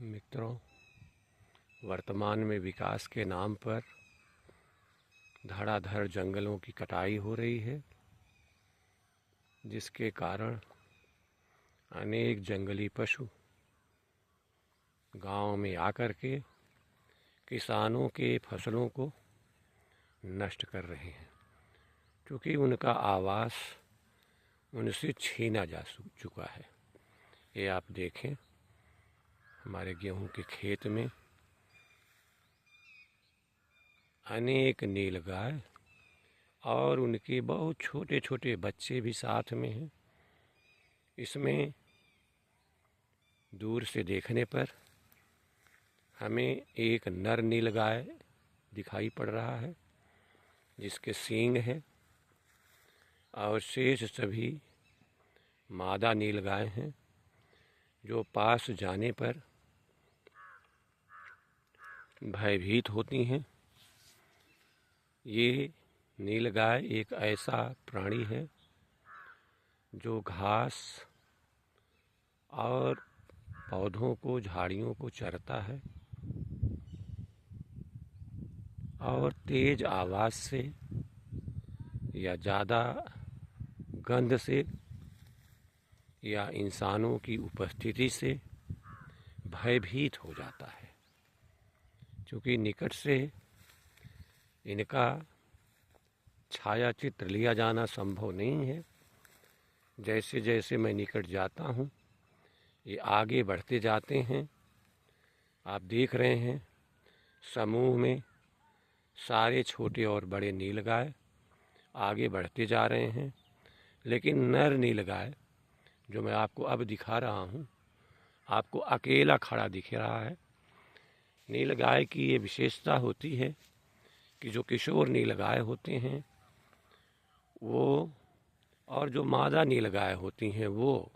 मित्रों, वर्तमान में विकास के नाम पर धड़ाधड़ जंगलों की कटाई हो रही है, जिसके कारण अनेक जंगली पशु गांव में आकर के किसानों के फसलों को नष्ट कर रहे हैं, क्योंकि उनका आवास उनसे छीना जा चुका है। ये आप देखें, हमारे गेहूं के खेत में अनेक नीलगाय और उनके बहुत छोटे छोटे बच्चे भी साथ में हैं। इसमें दूर से देखने पर हमें एक नर नीलगाय दिखाई पड़ रहा है, जिसके सींग है, और शेष सभी मादा नीलगाय हैं, जो पास जाने पर भयभीत होती हैं। ये नीलगाय एक ऐसा प्राणी है जो घास और पौधों को, झाड़ियों को चरता है और तेज आवाज़ से या ज़्यादा गंध से या इंसानों की उपस्थिति से भयभीत हो जाता है, क्योंकि निकट से इनका छाया चित्र लिया जाना संभव नहीं है। जैसे जैसे मैं निकट जाता हूँ, ये आगे बढ़ते जाते हैं। आप देख रहे हैं, समूह में सारे छोटे और बड़े नीलगाय आगे बढ़ते जा रहे हैं, लेकिन नर नीलगाय जो मैं आपको अब दिखा रहा हूँ, आपको अकेला खड़ा दिख रहा है। नीलगाय की ये विशेषता होती है कि जो किशोर नीलगाय होते हैं वो, और जो मादा नीलगाय होती हैं वो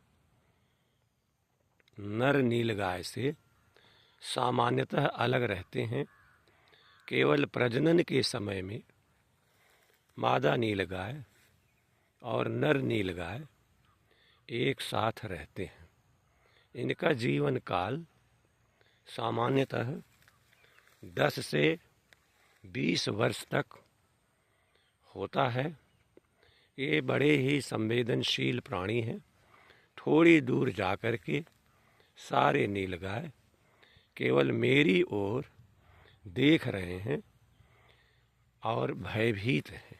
नर नीलगाय से सामान्यतः अलग रहते हैं। केवल प्रजनन के समय में मादा नीलगाय और नर नीलगाय एक साथ रहते हैं। इनका जीवन काल सामान्यतः 10 से 20 वर्ष तक होता है। ये बड़े ही संवेदनशील प्राणी हैं। थोड़ी दूर जाकर के सारे नीलगाय केवल मेरी ओर देख रहे हैं और भयभीत हैं।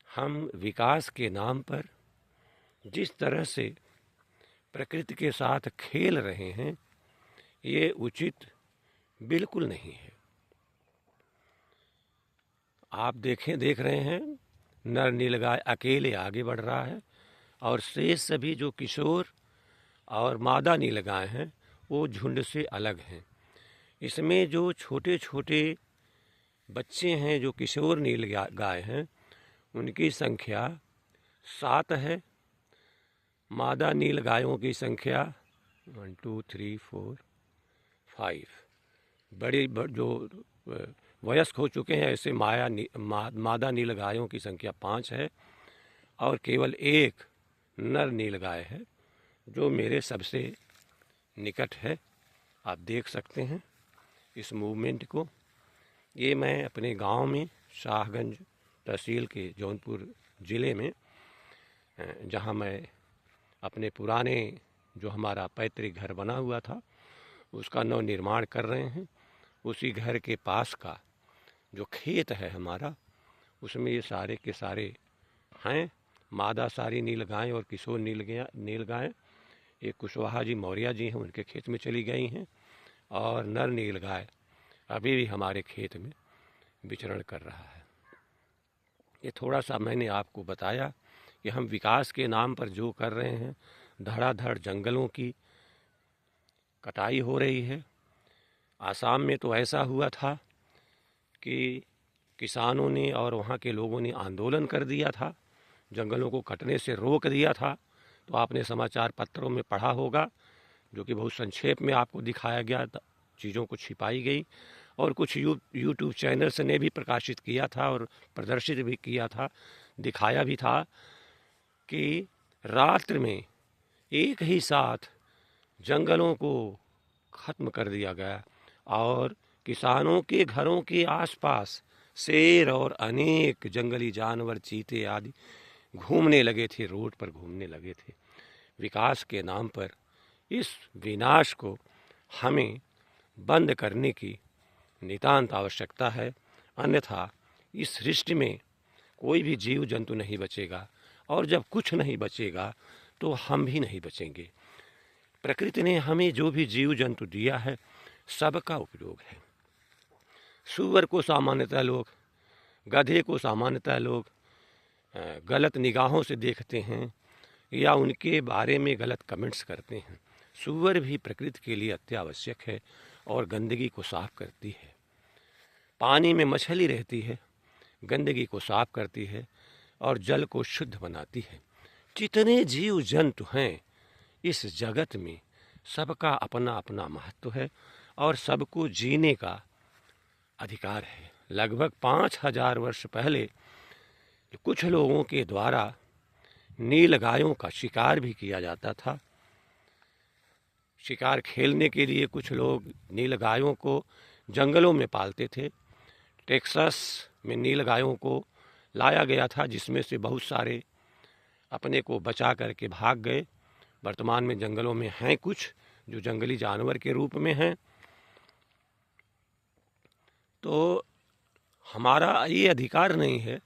हम विकास के नाम पर जिस तरह से प्रकृति के साथ खेल रहे हैं, ये उचित बिल्कुल नहीं है। आप देख रहे हैं, नर नीलगाय अकेले आगे बढ़ रहा है और शेष सभी जो किशोर और मादा नीलगाय हैं वो झुंड से अलग हैं। इसमें जो छोटे छोटे बच्चे हैं, जो किशोर नीलगाय हैं, उनकी संख्या 7 है। मादा नीलगायों की संख्या 1 2 3 4 5। बड़े जो वयस्क हो चुके हैं ऐसे मादा नीलगायों की संख्या 5 है, और केवल एक नर नीलगाय है जो मेरे सबसे निकट है। आप देख सकते हैं इस मूवमेंट को। ये मैं अपने गांव में, शाहगंज तहसील के जौनपुर ज़िले में, जहां मैं अपने पुराने जो हमारा पैतृक घर बना हुआ था उसका नव निर्माण कर रहे हैं। उसी घर के पास का जो खेत है हमारा, उसमें ये सारे के सारे हैं। मादा सारी नीलगाय और किशोर नीलगाय एक कुशवाहा जी मौर्य जी हैं, उनके खेत में चली गई हैं, और नर नीलगाय अभी भी हमारे खेत में विचरण कर रहा है। ये थोड़ा सा मैंने आपको बताया कि हम विकास के नाम पर जो कर रहे हैं, धड़ाधड़ जंगलों की कटाई हो रही है। आसाम में तो ऐसा हुआ था कि किसानों ने और वहाँ के लोगों ने आंदोलन कर दिया था, जंगलों को कटने से रोक दिया था। तो आपने समाचार पत्रों में पढ़ा होगा, जो कि बहुत संक्षेप में आपको दिखाया गया, चीज़ों को छिपाई गई, और कुछ यूट्यूब चैनल्स ने भी प्रकाशित किया था और प्रदर्शित भी किया था, दिखाया भी था कि रात्र में एक ही साथ जंगलों को खत्म कर दिया गया और किसानों के घरों के आसपास शेर और अनेक जंगली जानवर, चीते आदि घूमने लगे थे, रोड पर घूमने लगे थे। विकास के नाम पर इस विनाश को हमें बंद करने की नितांत आवश्यकता है, अन्यथा इस सृष्टि में कोई भी जीव जंतु नहीं बचेगा और जब कुछ नहीं बचेगा तो हम भी नहीं बचेंगे। प्रकृति ने हमें जो भी जीव जंतु दिया है सबका उपयोग है। सूअर को सामान्यतः लोग, गधे को सामान्यतः लोग गलत निगाहों से देखते हैं या उनके बारे में गलत कमेंट्स करते हैं। सूअर भी प्रकृति के लिए अत्यावश्यक है और गंदगी को साफ करती है। पानी में मछली रहती है, गंदगी को साफ करती है और जल को शुद्ध बनाती है। जितने जीव जंतु हैं इस जगत में सबका अपना अपना महत्व है और सबको जीने का अधिकार है। लगभग 5000 वर्ष पहले कुछ लोगों के द्वारा नील गायों का शिकार भी किया जाता था। शिकार खेलने के लिए कुछ लोग नील गायों को जंगलों में पालते थे। टेक्सास में नील गायों को लाया गया था, जिसमें से बहुत सारे अपने को बचा करके भाग गए। वर्तमान में जंगलों में हैं कुछ जो जंगली जानवर के रूप में हैं। तो हमारा ये अधिकार नहीं है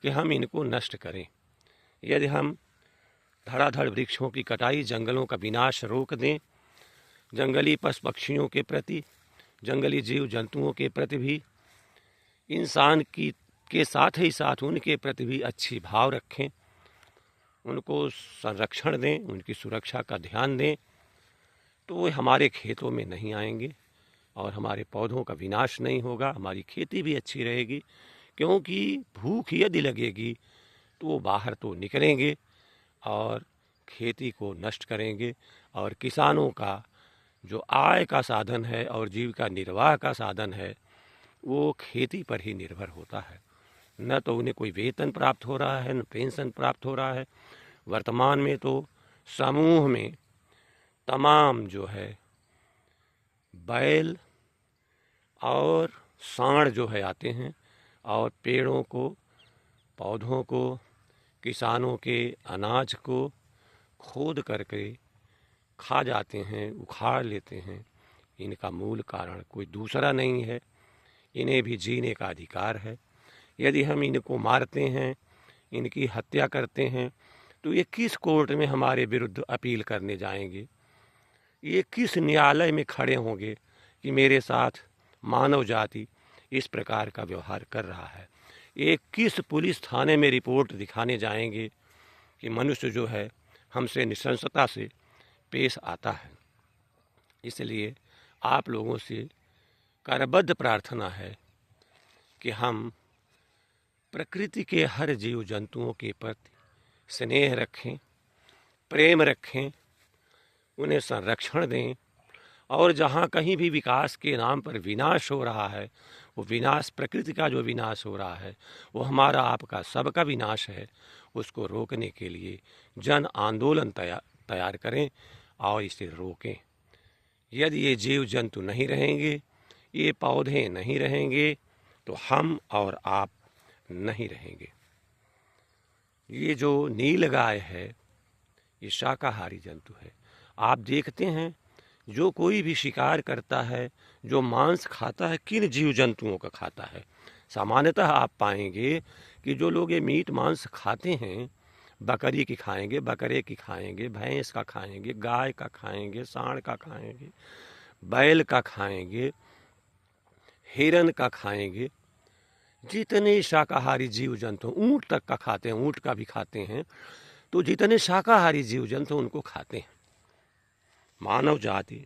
कि हम इनको नष्ट करें। यदि हम धड़ाधड़ वृक्षों की कटाई, जंगलों का विनाश रोक दें, जंगली पशु पक्षियों के प्रति, जंगली जीव जंतुओं के प्रति भी, इंसान की के साथ ही साथ उनके प्रति भी अच्छी भाव रखें, उनको संरक्षण दें, उनकी सुरक्षा का ध्यान दें, तो वो हमारे खेतों में नहीं आएंगे और हमारे पौधों का विनाश नहीं होगा, हमारी खेती भी अच्छी रहेगी। क्योंकि भूख यदि लगेगी तो वो बाहर तो निकलेंगे और खेती को नष्ट करेंगे और किसानों का जो आय का साधन है और जीविका निर्वाह का साधन है वो खेती पर ही निर्भर होता है। न तो उन्हें कोई वेतन प्राप्त हो रहा है, न पेंशन प्राप्त हो रहा है। वर्तमान में तो समूह में तमाम जो है बैल और सांड जो है आते हैं और पेड़ों को, पौधों को, किसानों के अनाज को खोद करके खा जाते हैं, उखाड़ लेते हैं। इनका मूल कारण कोई दूसरा नहीं है, इन्हें भी जीने का अधिकार है। यदि हम इनको मारते हैं, इनकी हत्या करते हैं, तो ये किस कोर्ट में हमारे विरुद्ध अपील करने जाएंगे? ये किस न्यायालय में खड़े होंगे कि मेरे साथ मानव जाति इस प्रकार का व्यवहार कर रहा है? ये किस पुलिस थाने में रिपोर्ट दिखाने जाएंगे कि मनुष्य जो है हमसे नृशंसता से पेश आता है? इसलिए आप लोगों से करबद्ध प्रार्थना है कि हम प्रकृति के हर जीव जंतुओं के प्रति स्नेह रखें, प्रेम रखें, उन्हें संरक्षण दें और जहाँ कहीं भी विकास के नाम पर विनाश हो रहा है, वो विनाश प्रकृति का जो विनाश हो रहा है वो हमारा आपका सबका विनाश है, उसको रोकने के लिए जन आंदोलन तैयार करें और इसे रोकें। यदि ये जीव जंतु नहीं रहेंगे, ये पौधे नहीं रहेंगे, तो हम और आप नहीं रहेंगे। ये जो नीलगाय है ये शाकाहारी जंतु है। आप देखते हैं जो कोई भी शिकार करता है, जो मांस खाता है, किन जीव जंतुओं का खाता है? सामान्यतः आप पाएंगे कि जो लोग ये मीट मांस खाते हैं, बकरी की खाएंगे, बकरे की खाएंगे, भैंस का खाएंगे, गाय का खाएंगे, सांड का खाएंगे, बैल का खाएंगे, हिरन का खाएंगे। जितने शाकाहारी जीव जंतु, ऊँट तक का खाते हैं, ऊँट का भी खाते हैं। तो जितने शाकाहारी जीव जंतु उनको खाते हैं। मानव जाति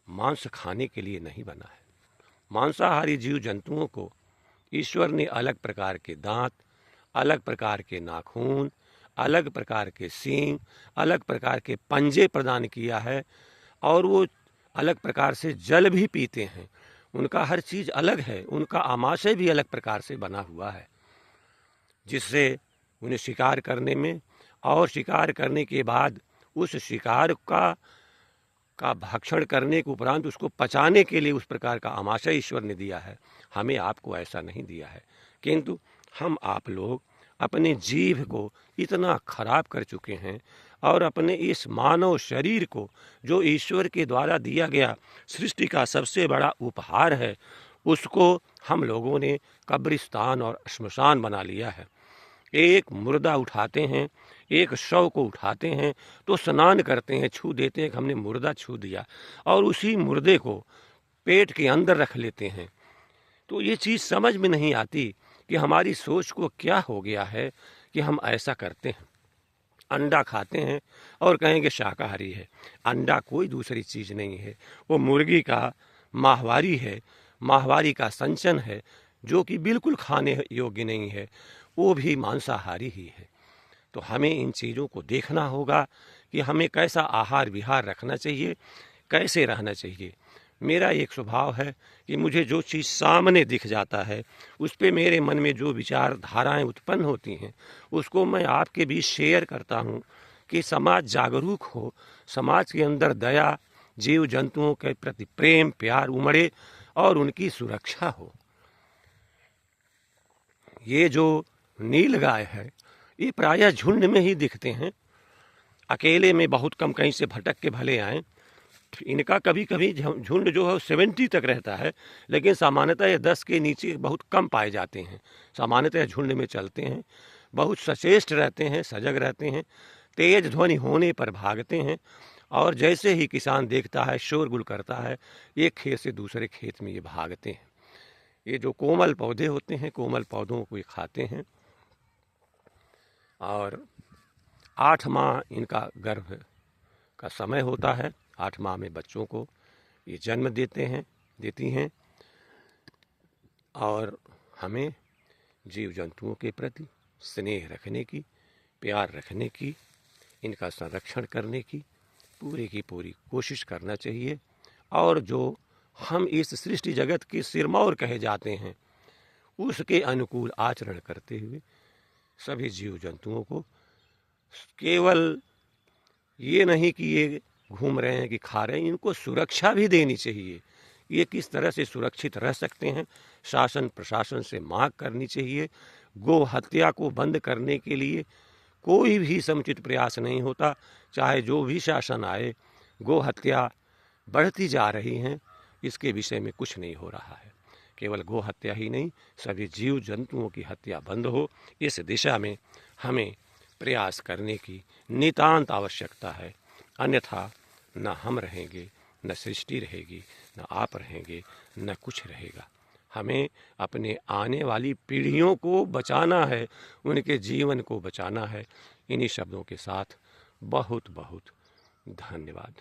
मांस खाने के लिए नहीं बना है। मांसाहारी जीव जंतुओं को ईश्वर ने अलग प्रकार के दांत, अलग प्रकार के नाखून, अलग प्रकार के सींग, अलग प्रकार के पंजे प्रदान किया है और वो अलग प्रकार से जल भी पीते हैं। उनका हर चीज़ अलग है, उनका आमाशय भी अलग प्रकार से बना हुआ है, जिससे उन्हें शिकार करने में और शिकार करने के बाद उस शिकार का का भक्षण करने के उपरांत उसको पचाने के लिए उस प्रकार का आमाशय ईश्वर ने दिया है। हमें आपको ऐसा नहीं दिया है, किंतु हम आप लोग अपने जीभ को इतना खराब कर चुके हैं और अपने इस मानव शरीर को, जो ईश्वर के द्वारा दिया गया सृष्टि का सबसे बड़ा उपहार है, उसको हम लोगों ने कब्रिस्तान और श्मशान बना लिया है। एक मुर्दा उठाते हैं, एक शव को उठाते हैं तो स्नान करते हैं, छू देते हैं कि हमने मुर्दा छू दिया, और उसी मुर्दे को पेट के अंदर रख लेते हैं। तो ये चीज़ समझ में नहीं आती कि हमारी सोच को क्या हो गया है कि हम ऐसा करते हैं। अंडा खाते हैं और कहेंगे शाकाहारी है। अंडा कोई दूसरी चीज़ नहीं है, वो मुर्गी का माहवारी है, माहवारी का संचन है, जो कि बिल्कुल खाने योग्य नहीं है, वो भी मांसाहारी ही है। तो हमें इन चीज़ों को देखना होगा कि हमें कैसा आहार विहार रखना चाहिए, कैसे रहना चाहिए। मेरा एक स्वभाव है कि मुझे जो चीज़ सामने दिख जाता है, उस पे मेरे मन में जो विचारधाराएं उत्पन्न होती हैं, उसको मैं आपके बीच शेयर करता हूँ कि समाज जागरूक हो, समाज के अंदर दया, जीव जंतुओं के प्रति प्रेम प्यार उमड़े और उनकी सुरक्षा हो। ये जो नीलगाय है, ये प्रायः झुंड में ही दिखते हैं, अकेले में बहुत कम कहीं से भटक के भले आएँ। इनका कभी कभी झुंड जो है 70 तक रहता है, लेकिन सामान्यतः ये 10 के नीचे बहुत कम पाए जाते हैं। सामान्यतः झुंड में चलते हैं, बहुत सचेष्ट रहते हैं, सजग रहते हैं, तेज ध्वनि होने पर भागते हैं, और जैसे ही किसान देखता है शोरगुल करता है, एक खेत से दूसरे खेत में ये भागते हैं। ये जो कोमल पौधे होते हैं, कोमल पौधों को ये खाते हैं, और 8 माह इनका गर्भ का समय होता है। 8 माह में बच्चों को ये जन्म देती हैं। और हमें जीव जंतुओं के प्रति स्नेह रखने की, प्यार रखने की, इनका संरक्षण करने की पूरी कोशिश करना चाहिए। और जो हम इस सृष्टि जगत के सिरमौर कहे जाते हैं, उसके अनुकूल आचरण करते हुए सभी जीव जंतुओं को, केवल ये नहीं कि ये घूम रहे हैं कि खा रहे हैं, इनको सुरक्षा भी देनी चाहिए। ये किस तरह से सुरक्षित रह सकते हैं, शासन प्रशासन से मांग करनी चाहिए। गो हत्या को बंद करने के लिए कोई भी समुचित प्रयास नहीं होता, चाहे जो भी शासन आए। गो हत्या बढ़ती जा रही है, इसके विषय में कुछ नहीं हो रहा है। केवल गो हत्या ही नहीं, सभी जीव जंतुओं की हत्या बंद हो, इस दिशा में हमें प्रयास करने की नितांत आवश्यकता है। अन्यथा न हम रहेंगे, न सृष्टि रहेगी, न आप रहेंगे, न कुछ रहेगा। हमें अपने आने वाली पीढ़ियों को बचाना है, उनके जीवन को बचाना है। इन्हीं शब्दों के साथ बहुत बहुत धन्यवाद।